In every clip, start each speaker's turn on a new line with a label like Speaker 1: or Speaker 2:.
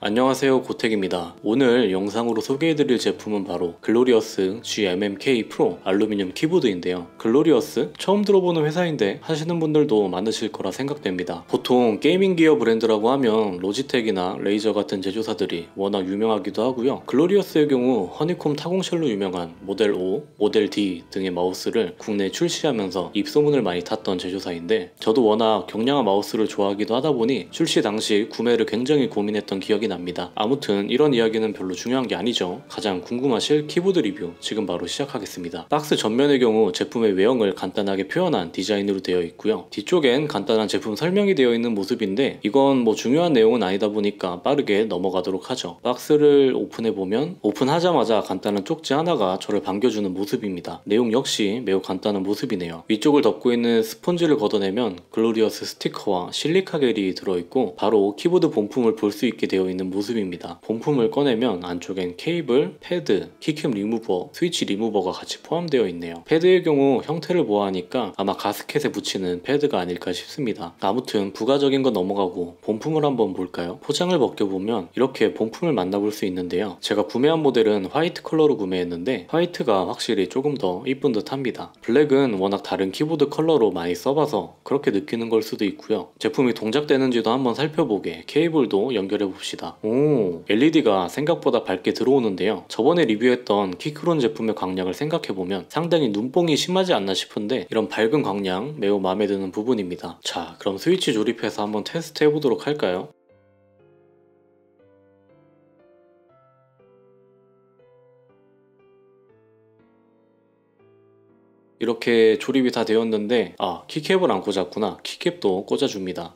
Speaker 1: 안녕하세요, 고택입니다. 오늘 영상으로 소개해드릴 제품은 바로 글로리어스 GMMK 프로 알루미늄 키보드인데요. 글로리어스? 처음 들어보는 회사인데 하시는 분들도 많으실 거라 생각됩니다. 보통 게이밍 기어 브랜드라고 하면 로지텍이나 레이저 같은 제조사들이 워낙 유명하기도 하고요. 글로리어스의 경우 허니콤 타공쉘로 유명한 모델 5, 모델 D 등의 마우스를 국내에 출시하면서 입소문을 많이 탔던 제조사인데, 저도 워낙 경량한 마우스를 좋아하기도 하다 보니 출시 당시 구매를 굉장히 고민했던 기억이 납니다. 아무튼 이런 이야기는 별로 중요한 게 아니죠. 가장 궁금하실 키보드 리뷰 지금 바로 시작하겠습니다. 박스 전면의 경우 제품의 외형을 간단하게 표현한 디자인으로 되어 있고요. 뒤쪽엔 간단한 제품 설명이 되어 있는 모습인데, 이건 뭐 중요한 내용은 아니다 보니까 빠르게 넘어가도록 하죠. 박스를 오픈해보면 오픈하자마자 간단한 쪽지 하나가 저를 반겨주는 모습입니다. 내용 역시 매우 간단한 모습이네요. 위쪽을 덮고 있는 스폰지를 걷어내면 글로리어스 스티커와 실리카 겔이 들어있고 바로 키보드 본품을 볼 수 있게 되어 있는 모습입니다. 본품을 꺼내면 안쪽엔 케이블, 패드, 키캡 리무버, 스위치 리무버가 같이 포함되어 있네요. 패드의 경우 형태를 보아하니까 아마 가스켓에 붙이는 패드가 아닐까 싶습니다. 아무튼 부가적인 건 넘어가고 본품을 한번 볼까요? 포장을 벗겨보면 이렇게 본품을 만나볼 수 있는데요. 제가 구매한 모델은 화이트 컬러로 구매했는데 화이트가 확실히 조금 더 이쁜 듯 합니다. 블랙은 워낙 다른 키보드 컬러로 많이 써봐서 그렇게 느끼는 걸 수도 있고요. 제품이 동작되는지도 한번 살펴보게 케이블도 연결해 봅시다. 오, LED가 생각보다 밝게 들어오는데요. 저번에 리뷰했던 키크론 제품의 광량을 생각해보면 상당히 눈뽕이 심하지 않나 싶은데 이런 밝은 광량 매우 마음에 드는 부분입니다. 자, 그럼 스위치 조립해서 한번 테스트 해보도록 할까요? 이렇게 조립이 다 되었는데, 키캡을 안 꽂았구나. 키캡도 꽂아줍니다.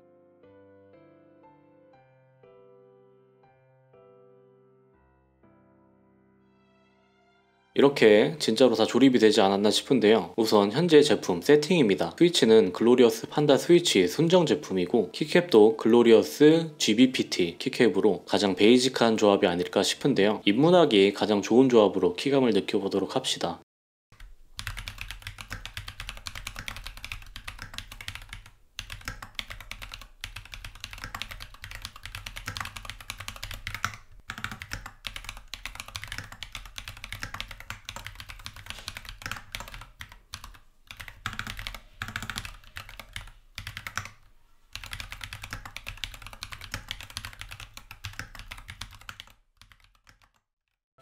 Speaker 1: 이렇게 진짜로 다 조립이 되지 않았나 싶은데요. 우선 현재 제품 세팅입니다. 스위치는 글로리어스 판다 스위치 순정 제품이고 키캡도 글로리어스 GBPT 키캡으로 가장 베이직한 조합이 아닐까 싶은데요. 입문하기 가장 좋은 조합으로 키감을 느껴보도록 합시다.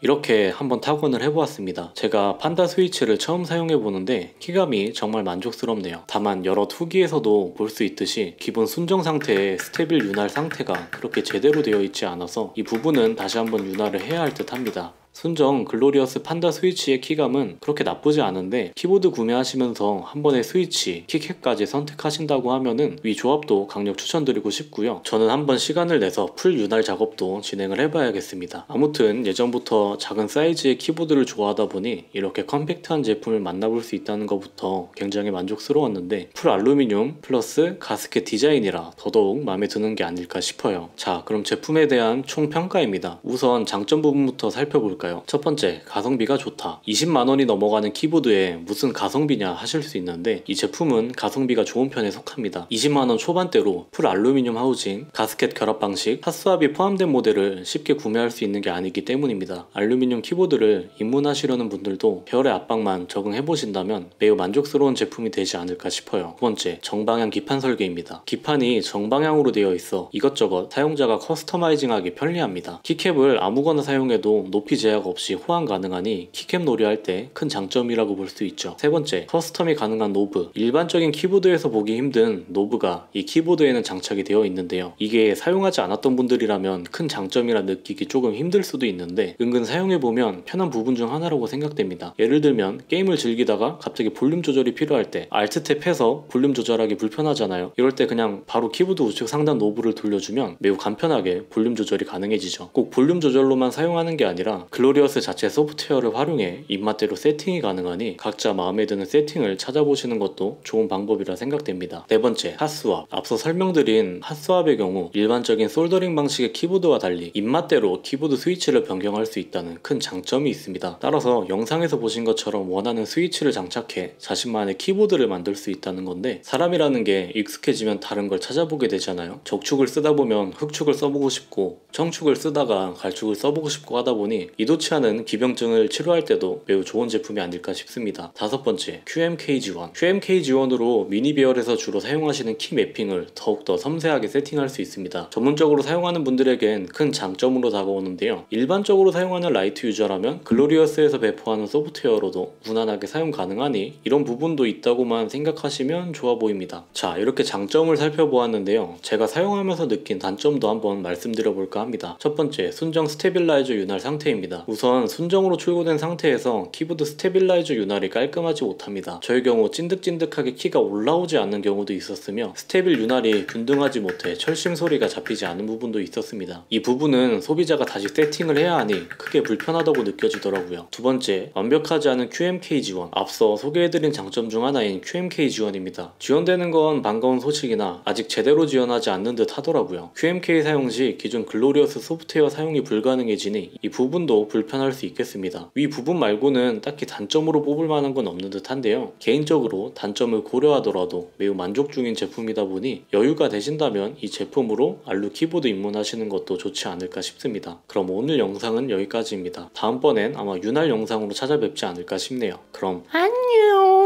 Speaker 1: 이렇게 한번 타건을 해보았습니다. 제가 판다 스위치를 처음 사용해보는데 키감이 정말 만족스럽네요. 다만 여러 후기에서도 볼 수 있듯이 기본 순정 상태의 스테빌 윤활 상태가 그렇게 제대로 되어 있지 않아서 이 부분은 다시 한번 윤활을 해야 할 듯 합니다. 순정 글로리어스 판다 스위치의 키감은 그렇게 나쁘지 않은데 키보드 구매하시면서 한 번에 스위치, 키캡까지 선택하신다고 하면은 위 조합도 강력 추천드리고 싶고요. 저는 한번 시간을 내서 풀 윤활 작업도 진행을 해봐야겠습니다. 아무튼 예전부터 작은 사이즈의 키보드를 좋아하다 보니 이렇게 컴팩트한 제품을 만나볼 수 있다는 것부터 굉장히 만족스러웠는데 풀 알루미늄 플러스 가스켓 디자인이라 더더욱 마음에 드는 게 아닐까 싶어요. 자, 그럼 제품에 대한 총 평가입니다. 우선 장점 부분부터 살펴볼까요? 첫 번째, 가성비가 좋다. 20만원이 넘어가는 키보드에 무슨 가성비냐 하실 수 있는데 이 제품은 가성비가 좋은 편에 속합니다. 20만원 초반대로 풀 알루미늄 하우징, 가스켓 결합 방식, 핫스왑이 포함된 모델을 쉽게 구매할 수 있는 게 아니기 때문입니다. 알루미늄 키보드를 입문하시려는 분들도 계열의 압박만 적응해보신다면 매우 만족스러운 제품이 되지 않을까 싶어요. 두 번째, 정방향 기판 설계입니다. 기판이 정방향으로 되어 있어 이것저것 사용자가 커스터마이징하기 편리합니다. 키캡을 아무거나 사용해도 높이 제약 없이 호환 가능하니 키캡 놀이할 때 큰 장점이라고 볼 수 있죠. 세 번째, 커스텀이 가능한 노브. 일반적인 키보드에서 보기 힘든 노브가 이 키보드에는 장착이 되어 있는데요. 이게 사용하지 않았던 분들이라면 큰 장점이라 느끼기 조금 힘들 수도 있는데 은근 사용해보면 편한 부분 중 하나라고 생각됩니다. 예를 들면 게임을 즐기다가 갑자기 볼륨 조절이 필요할 때 Alt 탭 해서 볼륨 조절하기 불편하잖아요. 이럴 때 그냥 바로 키보드 우측 상단 노브를 돌려주면 매우 간편하게 볼륨 조절이 가능해지죠. 꼭 볼륨 조절로만 사용하는 게 아니라 글로리어스 자체 소프트웨어를 활용해 입맛대로 세팅이 가능하니 각자 마음에 드는 세팅을 찾아보시는 것도 좋은 방법이라 생각됩니다. 네 번째, 핫스왑. 앞서 설명드린 핫스왑의 경우 일반적인 솔더링 방식의 키보드와 달리 입맛대로 키보드 스위치를 변경할 수 있다는 큰 장점이 있습니다. 따라서 영상에서 보신 것처럼 원하는 스위치를 장착해 자신만의 키보드를 만들 수 있다는 건데, 사람이라는 게 익숙해지면 다른 걸 찾아보게 되잖아요. 적축을 쓰다 보면 흑축을 써보고 싶고, 청축을 쓰다가 갈축을 써보고 싶고 하다 보니 이도치 않은 기병증을 치료할 때도 매우 좋은 제품이 아닐까 싶습니다. 다섯 번째, QMK-G1. QMK-G1으로 미니비얼에서 주로 사용하시는 키 매핑을 더욱더 섬세하게 세팅할 수 있습니다. 전문적으로 사용하는 분들에겐 큰 장점으로 다가오는데요. 일반적으로 사용하는 라이트 유저라면 글로리어스에서 배포하는 소프트웨어로도 무난하게 사용 가능하니 이런 부분도 있다고만 생각하시면 좋아 보입니다. 자, 이렇게 장점을 살펴보았는데요. 제가 사용하면서 느낀 단점도 한번 말씀드려볼까 합니다. 첫 번째, 순정 스테빌라이저 윤활 상태입니다. 우선 순정으로 출고된 상태에서 키보드 스테빌라이저 윤활이 깔끔하지 못합니다. 저의 경우 찐득찐득하게 키가 올라오지 않는 경우도 있었으며, 스테빌 윤활이 균등하지 못해 철심 소리가 잡히지 않은 부분도 있었습니다. 이 부분은 소비자가 다시 세팅을 해야 하니 크게 불편하다고 느껴지더라고요. 두 번째, 완벽하지 않은 QMK-G1. 앞서 소개해드린 장점 중 하나인 QMK-G1입니다. 지원되는 건 반가운 소식이나 아직 제대로 지원하지 않는 듯 하더라고요. QMK 사용 시 기존 글로리어스 소프트웨어 사용이 불가능해지니 이 부분도 불편할 수 있겠습니다. 위 부분 말고는 딱히 단점으로 뽑을 만한 건 없는 듯 한데요. 개인적으로 단점을 고려하더라도 매우 만족 중인 제품이다 보니 여유가 되신다면 이 제품으로 알루 키보드 입문하시는 것도 좋지 않을까 싶습니다. 그럼 오늘 영상은 여기까지입니다. 다음번엔 아마 윤활 영상으로 찾아뵙지 않을까 싶네요. 그럼 안녕.